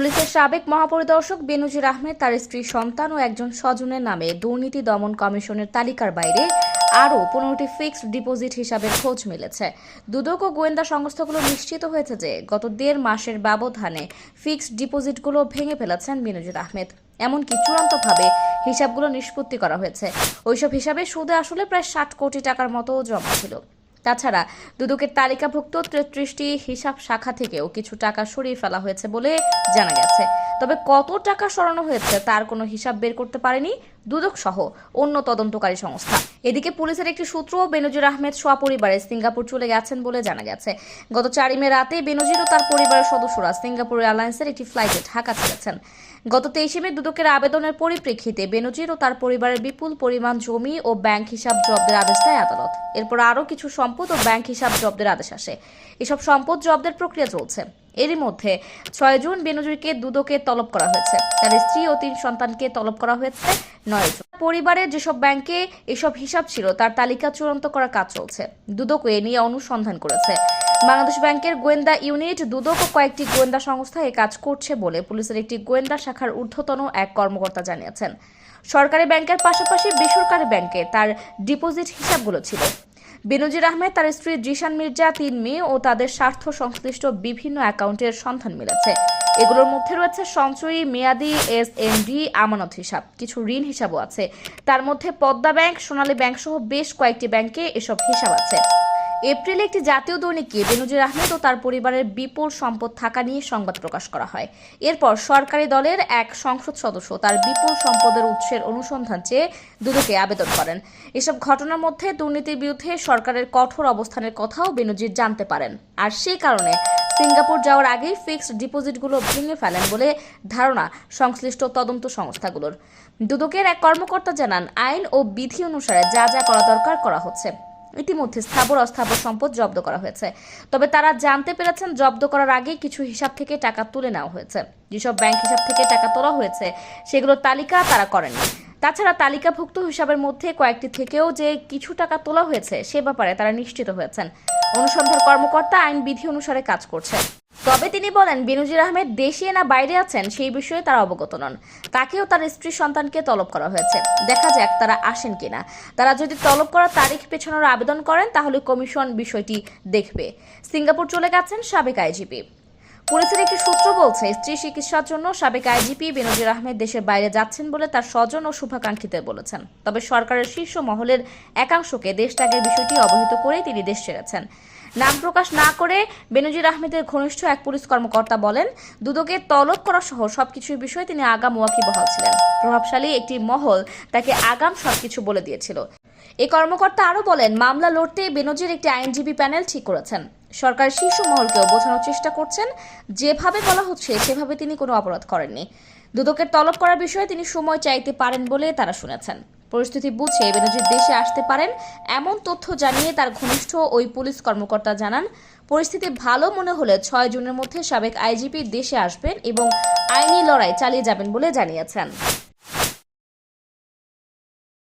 পুলিশের সাবেক মহাপরিদর্শক বেনজির আহমেদ তার স্ত্রী সন্তান ও একজন স্বজনের নামে দুর্নীতি দমন কমিশনের তালিকার বাইরে আরও 15টি ফিক্সড ডিপোজিট হিসাবে খোঁজ মিলেছে। দুদক ও গোয়েন্দা সংস্থাগুলো নিশ্চিত হয়েছে যে গত 1.5 মাসের ব্যবধানে ফিক্সড ডিপোজিটগুলো ভেঙে ফেলেছেন বেনজির আহমেদ। এমনকি চূড়ান্তভাবে হিসাবগুলো নিষ্পত্তি করা হয়েছে। ওইসব হিসাবে সুদে আসলে প্রায় 60 কোটি টাকার মতো জমা ছিল। তাছাড়া দুদকের তালিকাভুক্ত 33টি হিসাব শাখা থেকেও কিছু টাকা সরিয়ে ফেলা হয়েছে বলে জানা গেছে। তবে কত টাকা সরানো হয়েছে তার কোনো হিসাব বের করতে পারেনি দুদক সহ অন্য তদন্তকারী সংস্থা। এদিকে পুলিশের একটি সূত্র বেনজির আহমেদ সপরিবারে সিঙ্গাপুর চলে গেছেন বলে জানা গেছে। গত 4 মে রাতে বেনজির ও তার পরিবারের সদস্যরা সিঙ্গাপুর এয়ারলাইন্সের একটি ফ্লাইটে ঢাকা ছেড়েছেন। গত 23 মে দুদকের আবেদনের পরিপ্রেক্ষিতে বেনজির ও তার পরিবারের বিপুল পরিমাণ জমি ও ব্যাংক হিসাব জব্দের আদেশ দেয় আদালত। এরপর আরও কিছু সম্পদ ও ব্যাংক হিসাব জব্দের আদেশ আসে। এসব সম্পদ জব্দের প্রক্রিয়া চলছে। এরই মধ্যে 6 জুন বেনজিরকে দুদকে তলব করা হয়েছে। তার স্ত্রী ও 3 সন্তানকে তলব করা হয়েছে 9 জুন। পরিবারের যেসব ব্যাংকে এসব হিসাব ছিল তার তালিকা চূড়ান্ত করার কাজ চলছে। দুদক এ নিয়ে অনুসন্ধান করেছে। বাংলাদেশ ব্যাংকের গোয়েন্দা ইউনিট, দুদক ও কয়েকটি গোয়েন্দা সংস্থা এই কাজ করছে বলে পুলিশের একটি গোয়েন্দা শাখার ঊর্ধ্বতন এক কর্মকর্তা জানিয়েছেন। সরকারি ব্যাংকের পাশাপাশি বেসরকারি ব্যাংকে তার ডিপোজিট হিসাবগুলো ছিল। বেনজির আহমেদ তার স্ত্রী জিশান মির্জা, 3 মেয়ে ও তাদের স্বার্থ সংশ্লিষ্ট বিভিন্ন অ্যাকাউন্টের সন্ধান মিলেছে। এগুলোর মধ্যে রয়েছে সঞ্চয়ী, মেয়াদি, এসএনডি, আমানত হিসাব, কিছু ঋণ হিসাবও আছে। তার মধ্যে পদ্মা ব্যাংক, সোনালী ব্যাংক সহ বেশ কয়েকটি ব্যাংকে এসব হিসাব আছে। এপ্রিলে একটি জাতীয় দৈনিকে বেনজির আহমেদ ও তার পরিবারের বিপুল সম্পদ থাকা নিয়ে সংবাদ প্রকাশ করা হয়। এরপর সরকারি দলের এক সংসদ সদস্য তার বিপুল সম্পদের উৎসের অনুসন্ধান চেয়ে দুদকে আবেদন করেন। এসব ঘটনার মধ্যে দুর্নীতির বিরুদ্ধে সরকারের কঠোর অবস্থানের কথাও বেনজির জানতে পারেন। আর সেই কারণে সিঙ্গাপুর যাওয়ার আগেই ফিক্সড ডিপোজিটগুলো ভেঙে ফেলেন বলে ধারণা সংশ্লিষ্ট তদন্ত সংস্থাগুলোর। দুদকের এক কর্মকর্তা জানান, আইন ও বিধি অনুসারে যা যা করা দরকার করা হচ্ছে। ইতিমধ্যে স্থাবর অস্থাবর সম্পদ জব্দ করা হয়েছে। তবে তারা জানতে পেরেছেন জব্দ করার আগে কিছু হিসাব থেকে টাকা তুলে নেওয়া হয়েছে। যেসব ব্যাংক হিসাব থেকে টাকা তোলা হয়েছে সেগুলোর তালিকা তারা করেনি। তাছাড়া তালিকাভুক্ত হিসাবের মধ্যে কয়েকটি থেকেও যে কিছু টাকা তোলা হয়েছে সে ব্যাপারে তারা নিশ্চিত হয়েছেন। অনুসন্ধান কর্মকর্তা আইন বিধি অনুসারে কাজ করছেন। তবে তিনি বলেন, বেনজির আহমেদ দেশে না বাইরে আছেন সেই বিষয়ে তারা অবগত নন। তাকেও তার স্ত্রী সন্তানকে তলব করা হয়েছে। দেখা যাক তারা আসেন কিনা। তারা যদি তলব করার তারিখ পেছানোর আবেদন করেন তাহলে কমিশন বিষয়টি দেখবে। সিঙ্গাপুর চলে গেছেন সাবেক আইজিপি। পুলিশের একটি সূত্র বলছে, স্ত্রী চিকিৎসার জন্য সাবেক আইজিপি বেনজির আহমেদ দেশের বাইরে যাচ্ছেন বলে তার স্বজন ও শুভাকাঙ্ক্ষীদের বলেছেন। তবে সরকারের শীর্ষ মহলের একাংশকে দেশ ত্যাগের বিষয়টি অবহিত করে তিনি দেশ ছেড়েছেন। নাম প্রকাশ না করে বেনজির আহমেদের ঘনিষ্ঠ এক পুলিশ কর্মকর্তা বলেন, দুদকে তলব করা সহ সবকিছুর বিষয়ে তিনি আগাম ওয়াকিবহাল ছিলেন। প্রভাবশালী একটি মহল তাকে আগাম সবকিছু বলে দিয়েছিল। এই কর্মকর্তা আরও বলেন, মামলা লড়তে বেনজির একটি আইনজীবী প্যানেল ঠিক করেছেন। সরকারের শীর্ষ মহলকেও বোঝানোর চেষ্টা করছেন যেভাবে বলা হচ্ছে সেভাবে তিনি কোনো অপরাধ করেননি। দুদকের তলব করার বিষয়ে তিনি সময় চাইতে পারেন বলে তারা শুনেছেন। পরিস্থিতি বুঝে বেনজির দেশে আসতে পারেন এমন তথ্য জানিয়ে তার ঘনিষ্ঠ ওই পুলিশ কর্মকর্তা জানান, পরিস্থিতি ভালো মনে হলে 6 জুনের মধ্যে সাবেক আইজিপি দেশে আসবেন এবং আইনি লড়াই চালিয়ে যাবেন বলে জানিয়েছেন।